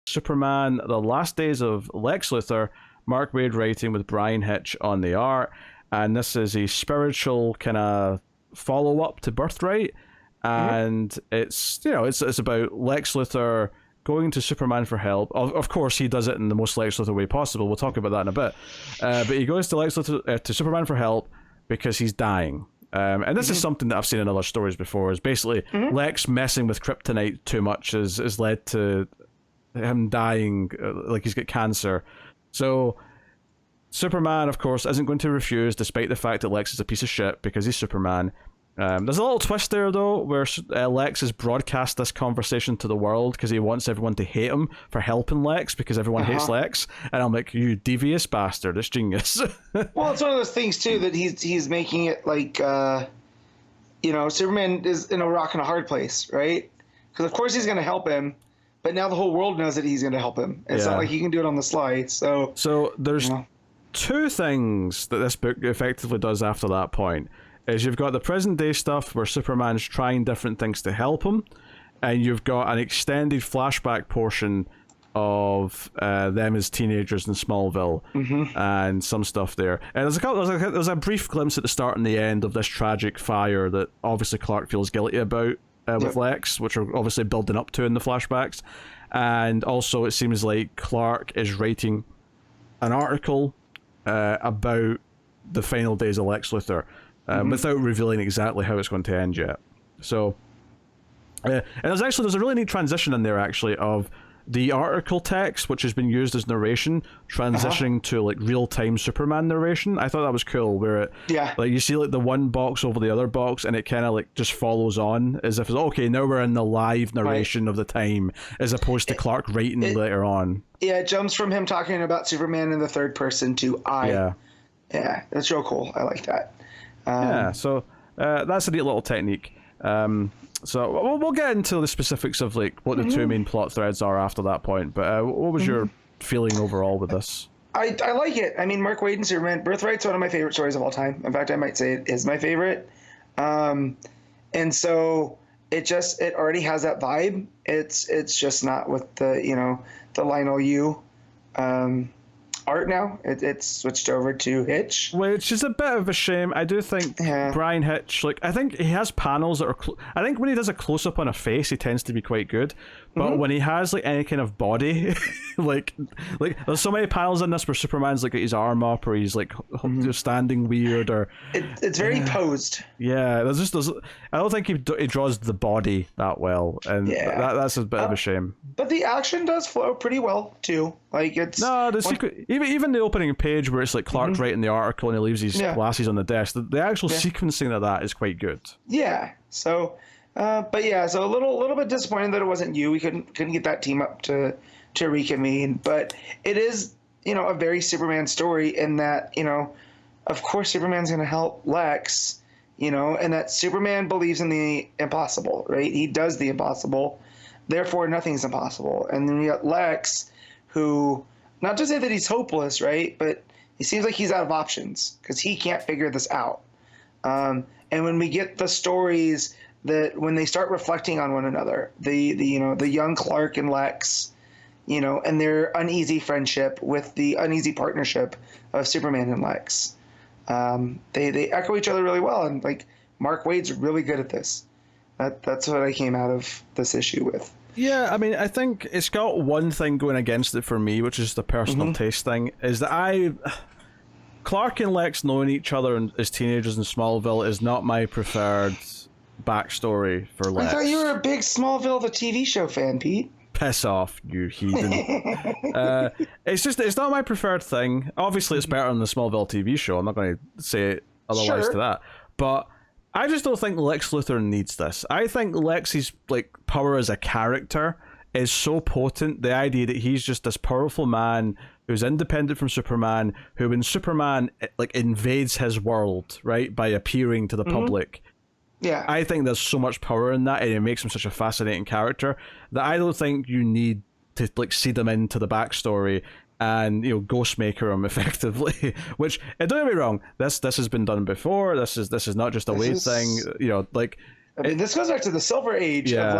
Superman: The Last Days of Lex Luthor. Mark Waid writing with Brian Hitch on the art, and this is a spiritual kind of follow up to Birthright, and it's it's about Lex Luthor going to Superman for help. Of course, he does it in the most Lex Luthor way possible. We'll talk about that in a bit. But he goes to Lex Luthor to Superman for help because he's dying. And this is something that I've seen in other stories before. Is basically Lex messing with kryptonite too much has led to him dying, like he's got cancer. So Superman, of course, isn't going to refuse, despite the fact that Lex is a piece of shit because he's Superman. There's a little twist there, though, where Lex has broadcast this conversation to the world because he wants everyone to hate him for helping Lex because everyone hates Lex. And I'm like, you devious bastard, it's genius. Well, it's one of those things, too, that he's making it like, Superman is in a rock and a hard place, right? Because, of course, he's going to help him. But now the whole world knows that he's going to help him. It's not like he can do it on the slide. So there's two things that this book effectively does after that point. Is you've got the present day stuff where Superman's trying different things to help him, and you've got an extended flashback portion of them as teenagers in Smallville, and some stuff there. And there's a brief glimpse at the start and the end of this tragic fire that obviously Clark feels guilty about. With Lex, which are obviously building up to in the flashbacks. And also it seems like Clark is writing an article about the final days of Lex Luthor, without revealing exactly how it's going to end yet. So, and there's a really neat transition in there, actually, of the article text, which has been used as narration, transitioning to like real-time Superman narration. I thought that was cool, where it like you see like the one box over the other box, and it kind of like just follows on as if it's okay, now we're in the live narration of the time, as opposed to Clark writing later on. Yeah, it jumps from him talking about Superman in the third person to I. Yeah, that's real cool. I like that. So that's a neat little technique. So we'll get into the specifics of like what the two main plot threads are after that point. But what was your feeling overall with this? I like it. I mean, Mark Waid and Superman, Birthright's one of my favorite stories of all time. In fact, I might say it is my favorite. And so it already has that vibe. It's just not with the Lionel Yu art now. It's switched over to Hitch, which is a bit of a shame. I do think Brian Hitch, like, I think he has panels that are I think when he does a close-up on a face, he tends to be quite good, but when he has like any kind of body like there's so many panels in this where Superman's like got his arm up, or he's like standing weird, or it's very posed. There's I don't think he draws the body that well, and that's a bit of a shame. But the action does flow pretty well too. Like it's even the opening page where it's like Clark writing the article and he leaves his glasses on the desk. The actual sequencing of that is quite good. Yeah. So, so a little bit disappointed that it wasn't you. We couldn't get that team up to reconvene. But it is a very Superman story in that of course Superman's going to help Lex. And that Superman believes in the impossible, right? He does the impossible. Therefore, nothing's impossible. And then you got Lex, who, not to say that he's hopeless, right? But he seems like he's out of options because he can't figure this out. And when we get the stories that when they start reflecting on one another, the young Clark and Lex, and their uneasy friendship with the uneasy partnership of Superman and Lex, they echo each other really well. And like Mark Waid's really good at this. That's what I came out of this issue with. Yeah, I mean, I think it's got one thing going against it for me, which is the personal taste thing, is that Clark and Lex knowing each other as teenagers in Smallville is not my preferred backstory for Lex. I thought you were a big Smallville, the TV show fan, Pete. Piss off, you heathen. It's not my preferred thing. Obviously, it's better than the Smallville TV show. I'm not going to say otherwise to that. But I just don't think Lex Luthor needs this. I think Lex's like power as a character is so potent. The idea that he's just this powerful man who's independent from Superman, who when Superman like invades his world, right, by appearing to the public. Yeah. I think there's so much power in that, and it makes him such a fascinating character that I don't think you need to like seed him into the backstory and Ghostmaker him effectively. Which, don't get me wrong, this has been done before. This is not just a Waid thing. This goes back to the Silver Age of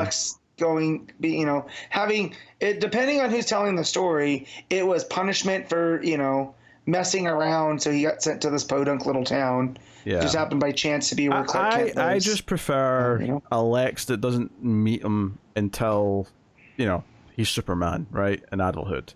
having it, depending on who's telling the story, it was punishment for, messing around, so he got sent to this podunk little town. Yeah. It just happened by chance to be where Clark Kent lives. I just prefer a Lex that doesn't meet him until, he's Superman, right? In adulthood.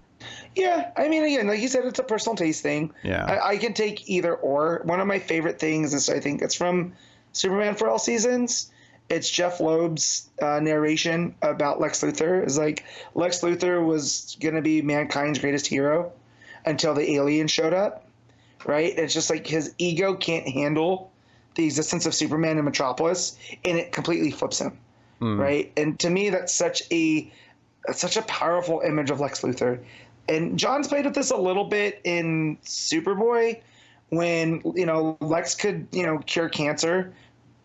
Yeah, I mean, again, like you said, it's a personal taste thing. Yeah. I can take either or. One of my favorite things is, I think it's from Superman for All Seasons. It's Jeff Loeb's narration about Lex Luthor. It's like Lex Luthor was going to be mankind's greatest hero until the aliens showed up, right? It's just like his ego can't handle the existence of Superman in Metropolis, and it completely flips him, right? And to me, that's such a powerful image of Lex Luthor. And John's played with this a little bit in Superboy when, Lex could, cure cancer,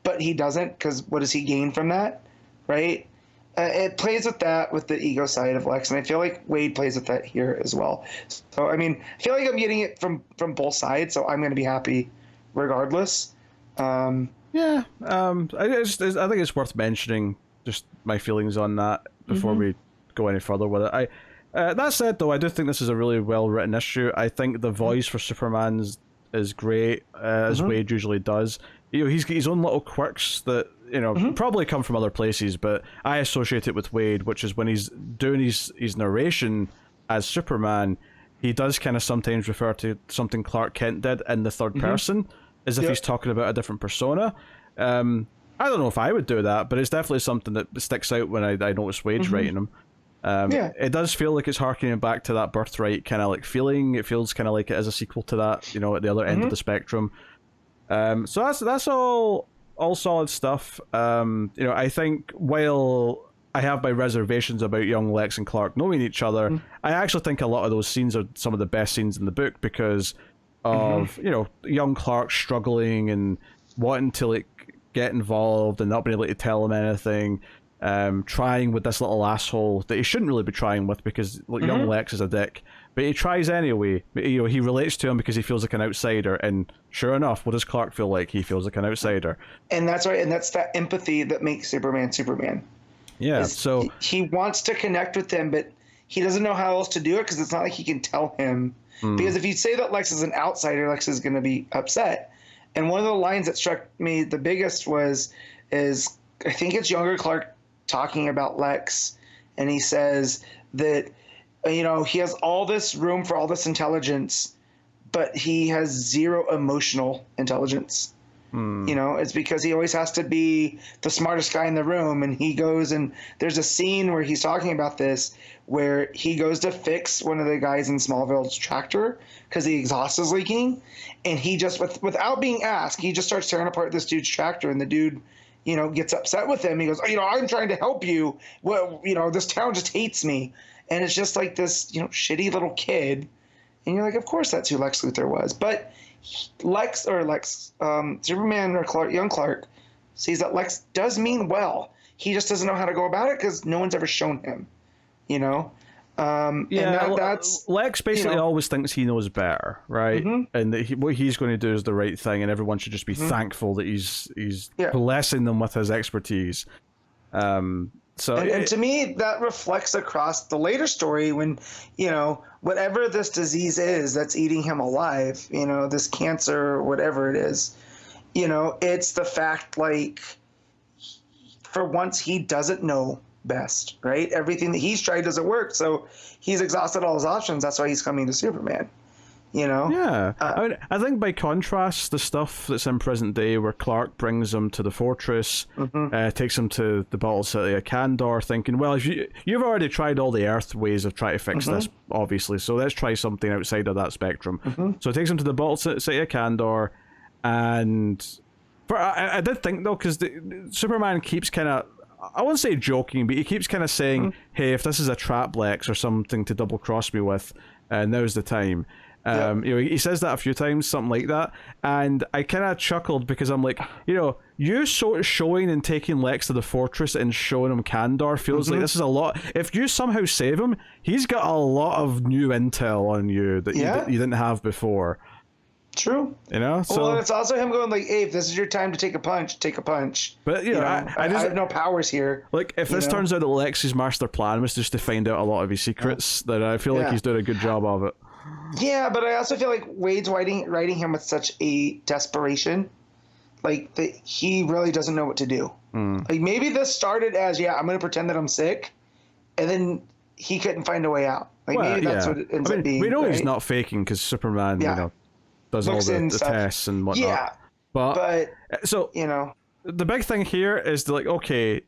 but he doesn't, because what does he gain from that, right? It plays with that, with the ego side of Lex, and I feel like Waid plays with that here as well. So, I mean, I feel like I'm getting it from both sides, so I'm going to be happy regardless. I think it's worth mentioning just my feelings on that before we go any further with it. That said, though, I do think this is a really well-written issue. I think the voice for Superman is great, as Waid usually does. He's got his own little quirks that, probably come from other places, but I associate it with Waid, which is when he's doing his narration as Superman, he does kind of sometimes refer to something Clark Kent did in the third person, as if he's talking about a different persona. I don't know if I would do that, but it's definitely something that sticks out when I notice Waid's writing them. It does feel like it's harkening back to that Birthright kind of like feeling. It feels kind of like it is a sequel to that, at the other end of the spectrum. So that's all solid stuff. I think while I have my reservations about young Lex and Clark knowing each other, I actually think a lot of those scenes are some of the best scenes in the book because of young Clark struggling and wanting to like get involved and not being able to tell him anything. Trying with this little asshole that he shouldn't really be trying with because young Lex is a dick, but he tries anyway. He relates to him because he feels like an outsider, and sure enough, what does Clark feel like? He feels like an outsider, and that's right, and that's that empathy that makes Superman Superman. Yeah, so he wants to connect with him, but he doesn't know how else to do it because it's not like he can tell him. Because if you say that Lex is an outsider, Lex is going to be upset. And one of the lines that struck me the biggest is I think it's younger Clark talking about Lex, and he says that he has all this room for all this intelligence, but he has zero emotional intelligence. It's because he always has to be the smartest guy in the room, and he goes and there's a scene where he's talking about this where he goes to fix one of the guys in Smallville's tractor because the exhaust is leaking, and he just without being asked, he just starts tearing apart this dude's tractor, and the dude gets upset with him. He goes, I'm trying to help you. Well, this town just hates me. And it's just like this, shitty little kid. And you're like, of course that's who Lex Luthor was. But Superman or young Clark sees that Lex does mean well. He just doesn't know how to go about it because no one's ever shown him, that's Lex basically always thinks he knows better, right? And that what he's going to do is the right thing, and everyone should just be thankful that he's blessing them with his expertise. And to me, that reflects across the later story when, whatever this disease is that's eating him alive, this cancer or whatever it is, it's the fact, like, for once he doesn't know best, right? Everything that he's tried doesn't work, so he's exhausted all his options. That's why he's coming to Superman. I think by contrast, the stuff that's in present day where Clark brings him to the fortress, takes him to the bottled city of Kandor, thinking, well, if you've already tried all the Earth ways of trying to fix this, obviously, so let's try something outside of that spectrum. So it takes him to the bottled city of Kandor, and I did think though, because Superman keeps kind of, I wouldn't say joking, but he keeps kind of saying, hey, if this is a trap, Lex, or something to double cross me with, now's the time. He says that a few times, something like that, and I kind of chuckled because I'm like, you sort of showing and taking Lex to the fortress and showing him Kandor feels like this is a lot. If you somehow save him, he's got a lot of new intel on you that you didn't have before. True. You know, so well, it's also him going like, "Hey, if this is your time to take a punch, take a punch." But I have no powers here. Like, if this turns out that Lex's master plan was just to find out a lot of his secrets, then I feel like he's doing a good job of it. Yeah, but I also feel like Waid's writing him with such a desperation, like that he really doesn't know what to do. Like maybe this started as, I'm going to pretend that I'm sick, and then he couldn't find a way out. Like maybe that's what it ends up being. We know he's not faking because Superman, does all the tests and whatnot. Yeah, but so the big thing here is like, okay,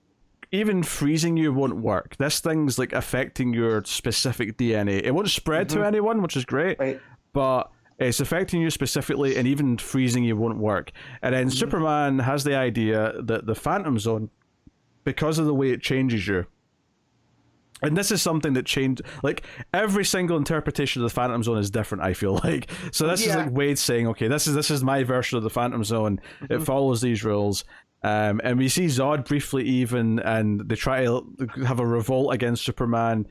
even freezing you won't work. This thing's like affecting your specific DNA. It won't spread to anyone, which is great, but it's affecting you specifically, and even freezing you won't work. And then Superman has the idea that the Phantom Zone, because of the way it changes you, and this is something that changed, like, every single interpretation of the Phantom Zone is different, I feel like. So this is like Waid saying, okay, this is my version of the Phantom Zone. It follows these rules. And we see Zod briefly even, and they try to have a revolt against Superman.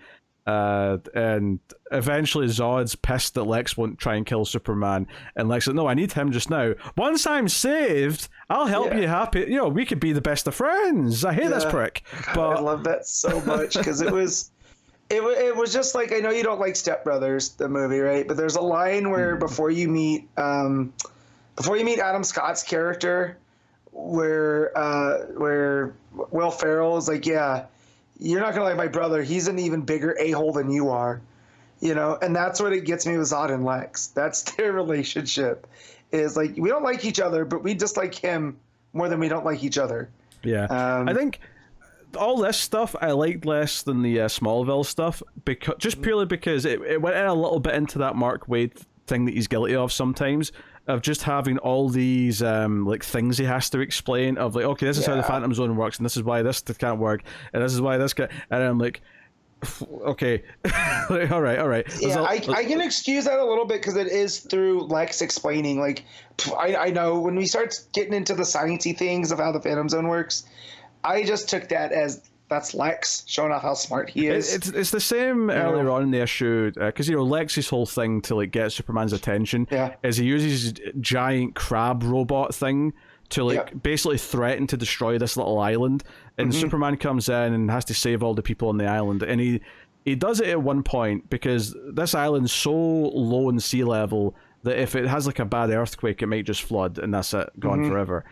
And eventually Zod's pissed that Lex won't try and kill Superman, and Lex said, no, I need him just now. Once I'm saved, I'll help you happy. We could be the best of friends. I hate this prick. But I love that so much, because it was just like, I know you don't like Step Brothers, the movie, right? But there's a line where before you meet Adam Scott's character, where Will Ferrell is like, you're not gonna like my brother. He's an even bigger a-hole than you are, and that's what it gets me with Zod and Lex. That's their relationship. Is like, we don't like each other, but we dislike him more than we don't like each other. Yeah, I think all this stuff I liked less than the Smallville stuff, purely because it went in a little bit into that Mark Waid thing that he's guilty of sometimes, of just having all these like things he has to explain, of like, okay, this is how the Phantom Zone works, and this is why this can't work, and this is why this can, and I'm like, okay, all right. I can excuse that a little bit, because it is through Lex explaining. Like, I know when we start getting into the sciencey things of how the Phantom Zone works, I just took that as that's Lex showing off how smart he is. It's the same earlier on in the issue, because Lex's whole thing to like get Superman's attention is he uses his giant crab robot thing to like basically threaten to destroy this little island, and Superman comes in and has to save all the people on the island, and he does it at one point because this island's so low in sea level that if it has like a bad earthquake, it might just flood, and that's it, gone forever.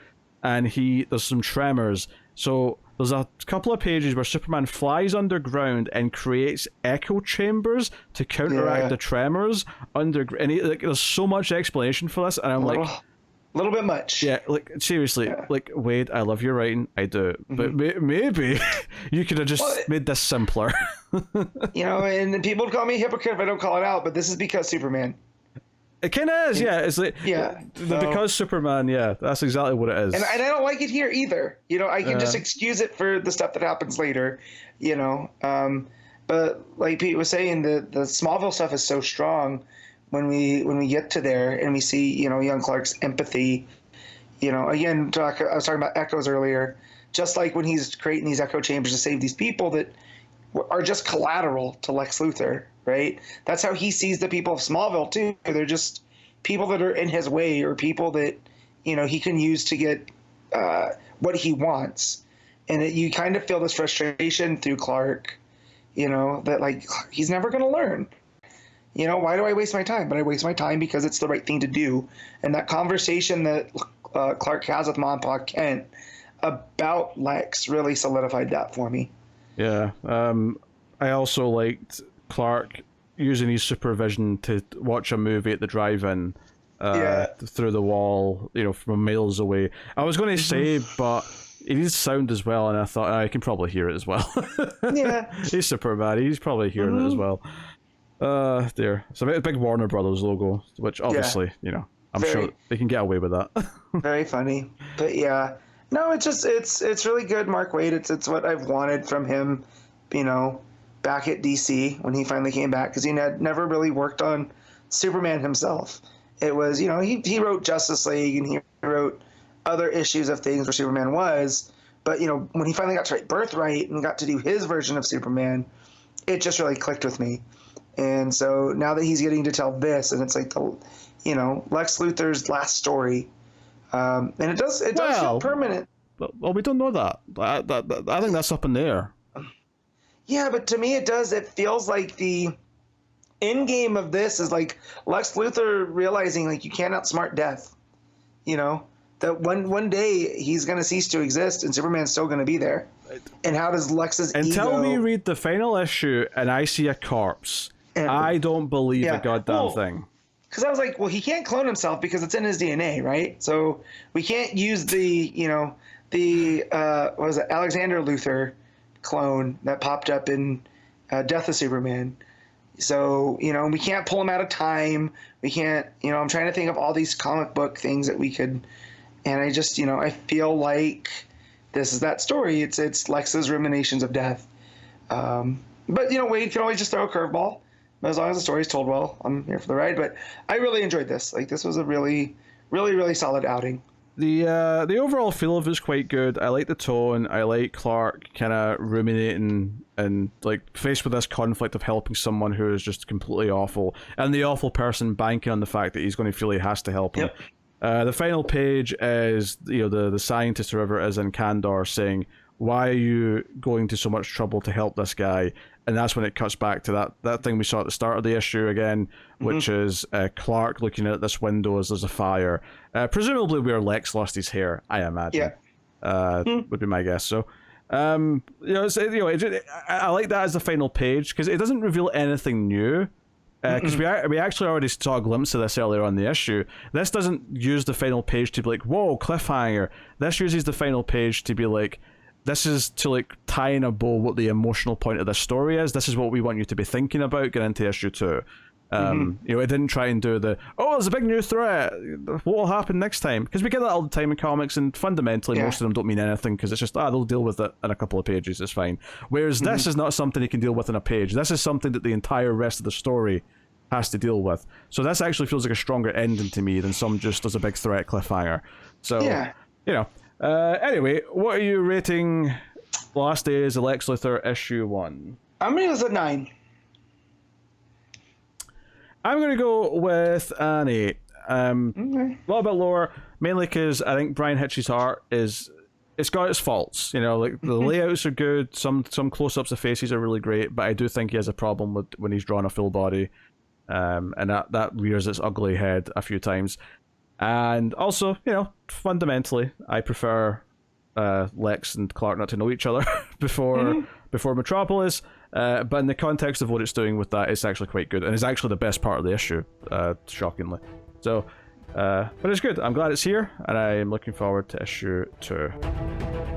And there's some tremors, so there's a couple of pages where Superman flies underground and creates echo chambers to counteract the tremors underground. And there's so much explanation for this, and I'm like, a little bit much. Yeah, like seriously, like, Waid, I love your writing, I do, but maybe you could have just made this simpler. And people call me a hypocrite if I don't call it out, but this is because Superman. It kind of is, It's like, because Superman, that's exactly what it is. And I don't like it here either. I can just excuse it for the stuff that happens later, But like Pete was saying, the Smallville stuff is so strong when we get to there and we see, young Clark's empathy. Again, I was talking about echoes earlier. Just like when he's creating these echo chambers to save these people that are just collateral to Lex Luthor, right? That's how he sees the people of Smallville too. They're just people that are in his way, or people that he can use to get what he wants. And you kind of feel this frustration through Clark, that like he's never going to learn. Why do I waste my time? But I waste my time because it's the right thing to do. And that conversation that Clark has with Mom and Pa Kent about Lex really solidified that for me. Yeah. I also liked Clark using his supervision to watch a movie at the drive-in through the wall, from miles away. I was going to say, but it needs sound as well, and I thought I can probably hear it as well. Yeah. He's Superman. He's probably hearing it as well. There. It's a big Warner Brothers logo, which obviously, I'm sure they can get away with that. Very funny. But yeah. No, it's really good, Mark Waid. It's what I've wanted from him, back at DC when he finally came back, because he had never really worked on Superman himself. It was, he wrote Justice League and he wrote other issues of things where Superman was, but when he finally got to write Birthright and got to do his version of Superman, it just really clicked with me. And so now that he's getting to tell this, and it's like Lex Luthor's last story, and it does feel permanent. Well, we don't know that. I think that's up in the air. Yeah, but to me, it feels like the end game of this is like Lex Luthor realizing like you can't outsmart death. That one day he's going to cease to exist and Superman's still going to be there. And how does Lex's Until we read the final issue and I see a corpse, I don't believe a goddamn thing. Because I was like, well, he can't clone himself because it's in his DNA, right? So we can't use the what was it, Alexander Luthor clone that popped up in Death of Superman. So, we can't pull him out of time. We can't, I'm trying to think of all these comic book things that we could, and I just, I feel like this is that story. It's Lex's ruminations of death. But, Waid can always just throw a curveball. As long as the story's told well, I'm here for the ride. But I really enjoyed this. Like, this was a really, really, really solid outing. The overall feel of it is quite good. I like the tone. I like Clark kind of ruminating and like faced with this conflict of helping someone who is just completely awful, and the awful person banking on the fact that he's going to feel he has to help him. Yep. The final page is the scientist, whoever it is in Kandor, saying, "Why are you going to so much trouble to help this guy?" And that's when it cuts back to that thing we saw at the start of the issue again, which is Clark looking out this window as there's a fire. Presumably where Lex lost his hair, I imagine. Yeah. Would be my guess. So, I like that as the final page, because it doesn't reveal anything new. Because we actually already saw a glimpse of this earlier on the issue. This doesn't use the final page to be like, whoa, cliffhanger. This uses the final page to be like, this is to like tie in a bow what the emotional point of the story is. This is what we want you to be thinking about getting into issue 2. It didn't try and do there's a big new threat. What will happen next time? Because we get that all the time in comics, and fundamentally most of them don't mean anything, because it's just they'll deal with it in a couple of pages. It's fine. Whereas this is not something you can deal with in a page. This is something that the entire rest of the story has to deal with. So this actually feels like a stronger ending to me than some just as a big threat cliffhanger. So anyway, what are you rating Last Days of Lex Luthor issue 1? I'm gonna give this a 9. I'm gonna go with an 8. A little bit lower, mainly because I think Brian Hitch's art it's got its faults. Like the layouts are good, some close-ups of faces are really great, but I do think he has a problem with when he's drawn a full body, and that rears its ugly head a few times. And also, fundamentally, I prefer Lex and Clark not to know each other before Metropolis. But in the context of what it's doing with that, it's actually quite good, and it's actually the best part of the issue, shockingly. So, but it's good. I'm glad it's here, and I'm looking forward to issue 2.